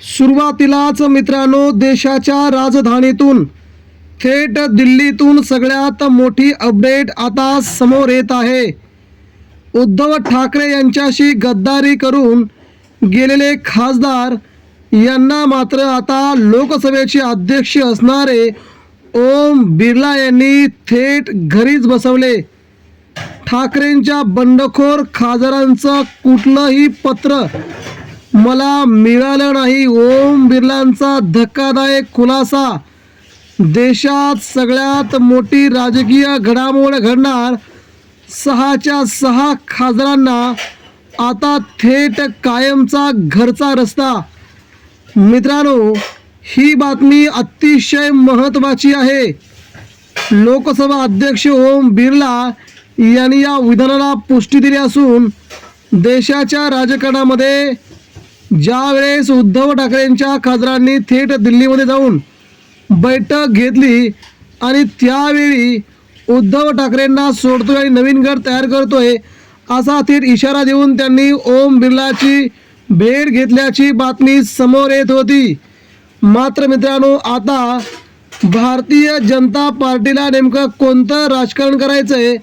सुरुवातीलाच मित्रांनो, देशाच्या राजधानीतून थेट दिल्लीतून सगळ्यात मोठी अपडेट आता समोर येत आहे. उद्धव ठाकरे यांच्याशी गद्दारी करून गेलेले खासदार यांना मात्र आता लोकसभेचे अध्यक्ष असणारे ओम बिर्ला यांनी थेट घरीच बसवले. ठाकरेंच्या बंडखोर खासदारांचं कुठलंही पत्र मला मिळालं नाही. ओम बिर्लांचा धक्कादायक खुलासा. देशात सगळ्यात मोठी राजकीय घडामोड घडणार. 6च्या 6 खासदारांना आता थेट कायमचा घरचा रस्ता. मित्रांनो, ही बातमी अतिशय महत्त्वाची आहे. लोकसभा अध्यक्ष ओम बिर्ला यांनी या विधानाला पुष्टी दिली असून देशाच्या राजकारणामध्ये ज्यावेळेस उद्धव ठाकरेंच्या खासदारांनी थेट दिल्लीमध्ये जाऊन बैठक घेतली आणि त्यावेळी उद्धव ठाकरेंना सोडतोय आणि नवीन गट तयार करतोय असा थेट इशारा देऊन त्यांनी ओम बिर्लाची भेट घेतल्याची बातमी समोर येत होती. मात्र मित्रांनो, आता भारतीय जनता पार्टीला नेमकं कोणतं राजकारण करायचंय,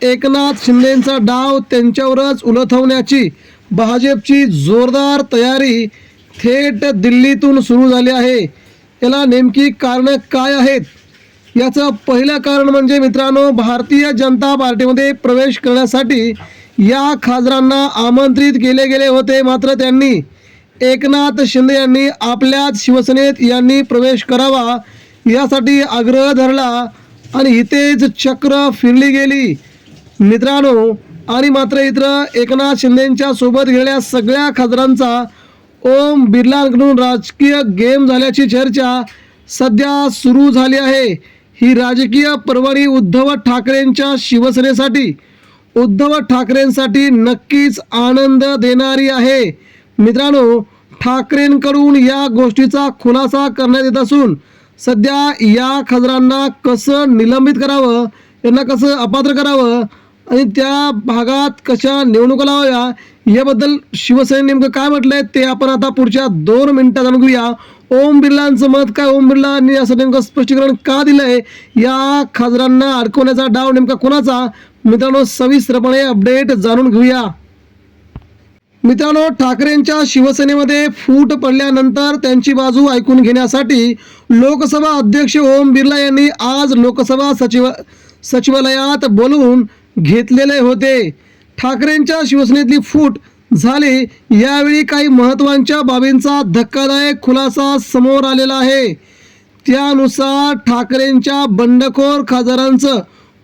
एकनाथ शिंदेंचा डाव त्यांच्यावरच उलथवण्याची भाजपची जोरदार तयारी थेट दिल्लीतून सुरू झाली आहे. याला नेमकी कारणं काय आहेत? याचं पहिलं कारण म्हणजे मित्रांनो, भारतीय जनता पार्टीमध्ये प्रवेश करण्यासाठी या खासदारांना आमंत्रित केले गेले होते. मात्र त्यांनी एकनाथ शिंदे यांनी आपल्याच शिवसेनेत यांनी प्रवेश करावा यासाठी आग्रह धरला आणि इथेच चक्र फिरली गेली मित्रांनो. आणि मात्र इतर एकनाथ शिंदेंच्या सोबत गेलेल्या सगळ्या खासदारांचा ओम बिर्लांकडून राजकीय गेम झाल्याची चर्चा सध्या सुरू झाली आहे. ही राजकीय पर्वणी उद्धव ठाकरेंच्या शिवसेनेसाठी, उद्धव ठाकरेंसाठी नक्कीच आनंद देणारी आहे. मित्रांनो, ठाकरेंकडून या गोष्टीचा खुलासा करण्यात येत असून सध्या या खासदारांना कसं निलंबित करावं, यांना कसं अपात्र करावं आणि त्या भागात कशा निवडणुका लावाव्या याबद्दल शिवसेने नेमकं काय म्हटलंय ते आपण आता पुढच्या 2 मिनिटात जाणून घेऊया. ओम बिर्लांचं मत काय, ओम बिर्लांनी असं नेमकं स्पष्टीकरण का दिलंय, या खासदारांना अडकवण्याचा डाव नेमका कोणाचा, मित्रांनो सविस्तरपणे अपडेट जाणून घेऊया. मित्रांनो, ठाकरेंच्या शिवसेनेमध्ये फूट पडल्यानंतर त्यांची बाजू ऐकून घेण्यासाठी लोकसभा अध्यक्ष ओम बिर्ला यांनी आज लोकसभा सचिवालयात बोलवून घेतलेले होते. ठाकरेंच्या शिवसेनेतली फूट झाली यावेळी काही महत्त्वाच्या बाबींचा धक्कादायक खुलासा समोर आलेला आहे. त्यानुसार ठाकरेंच्या बंडखोर खासदारांचं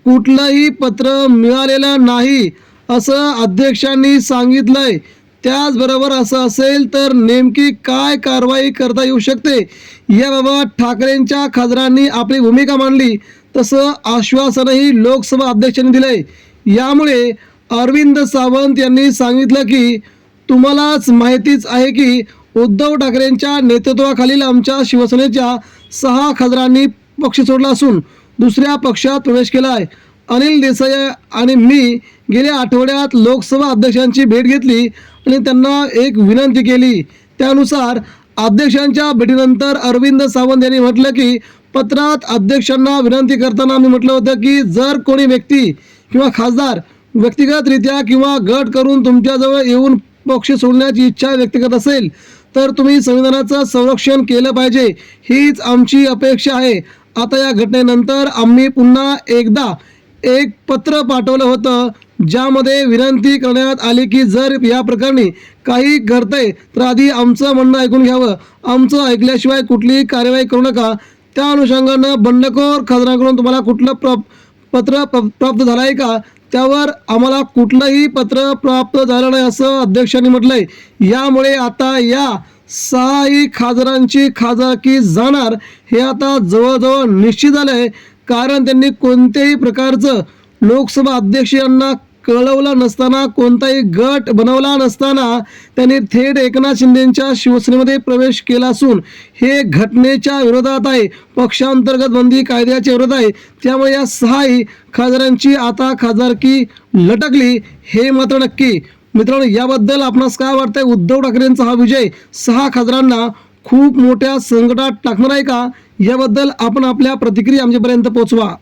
कुठलंही पत्र मिळालेलं नाही असं अध्यक्षांनी सांगितलंय. त्याचबरोबर असं असेल तर नेमकी काय कारवाई करता येऊ शकते याबाबत ठाकरेंच्या खासदारांनी आपली भूमिका मांडली. तसं आश्वासनही लोकसभा अध्यक्षांनी दिलंय. यामुळे अरविंद सावंत यांनी सांगितलं की तुम्हालाच माहितीच आहे की उद्धव ठाकरेंच्या नेतृत्वाखालील आमच्या शिवसेनेच्या 6 खासदारांनी पक्ष सोडला असून दुसऱ्या पक्षात प्रवेश केला आहे. अनिल देसाई आणि मी गेल्या आठवड्यात लोकसभा अध्यक्षांची भेट घेतली आणि त्यांना एक विनंती केली. त्यानुसार अध्यक्षांच्या भेटीनंतर अरविंद सावंत यांनी म्हटलं की पत्रात अध्यक्षांना विनंती करताना आम्ही म्हटलं होतं की जर कोणी व्यक्ती किंवा खासदार व्यक्तिगतरित्या किंवा गट करून तुमच्याजवळ येऊन पक्ष सोडण्याची इच्छा व्यक्त करत असेल तर तुम्ही संविधानाचं संरक्षण केलं पाहिजे, हीच आमची अपेक्षा आहे. आता या घटनेनंतर आम्ही पुन्हा एकदा एक पत्र पाठवलं होतं ज्यामध्ये विनंती करण्यात आली की जर या प्रकरणी काही घडतंय तर आधी आमचं म्हणणं ऐकून घ्यावं, आमचं ऐकल्याशिवाय कुठलीही कार्यवाही करू नका. त्या अनुषंगानं बंडखोर खासदारांकडून तुम्हाला कुठलं पत्र प्राप्त झालं आहे का, त्यावर आम्हाला कुठलंही पत्र प्राप्त झालं नाही असं अध्यक्षांनी म्हटलंय. यामुळे आता या 6 खासदारांची खासदारकी जाणार हे आता जवळजवळ निश्चित झालंय. कारण त्यांनी कोणत्याही प्रकारचं लोकसभा अध्यक्ष यांना कळवलं नसताना, कोणताही गट बनवला नसताना त्यांनी थेट एकनाथ शिंदेंच्या शिवसेनेमध्ये प्रवेश केला असून हे घटनेच्या विरोधात आहे, पक्षांतर्गत बंदी कायद्याच्या विरोधात आहे. त्यामुळे या 6 खासदारांची आता खासदारकी लटकली हे मात्र नक्की. मित्रांनो, याबद्दल आपणास काय वाटतंय? उद्धव ठाकरेंचा हा विजय 6 खासदारांना खूप मोठ्या संकटात टाकणार आहे का, याबद्दल आपण आपल्या प्रतिक्रिया आमच्यापर्यंत पोहोचवा.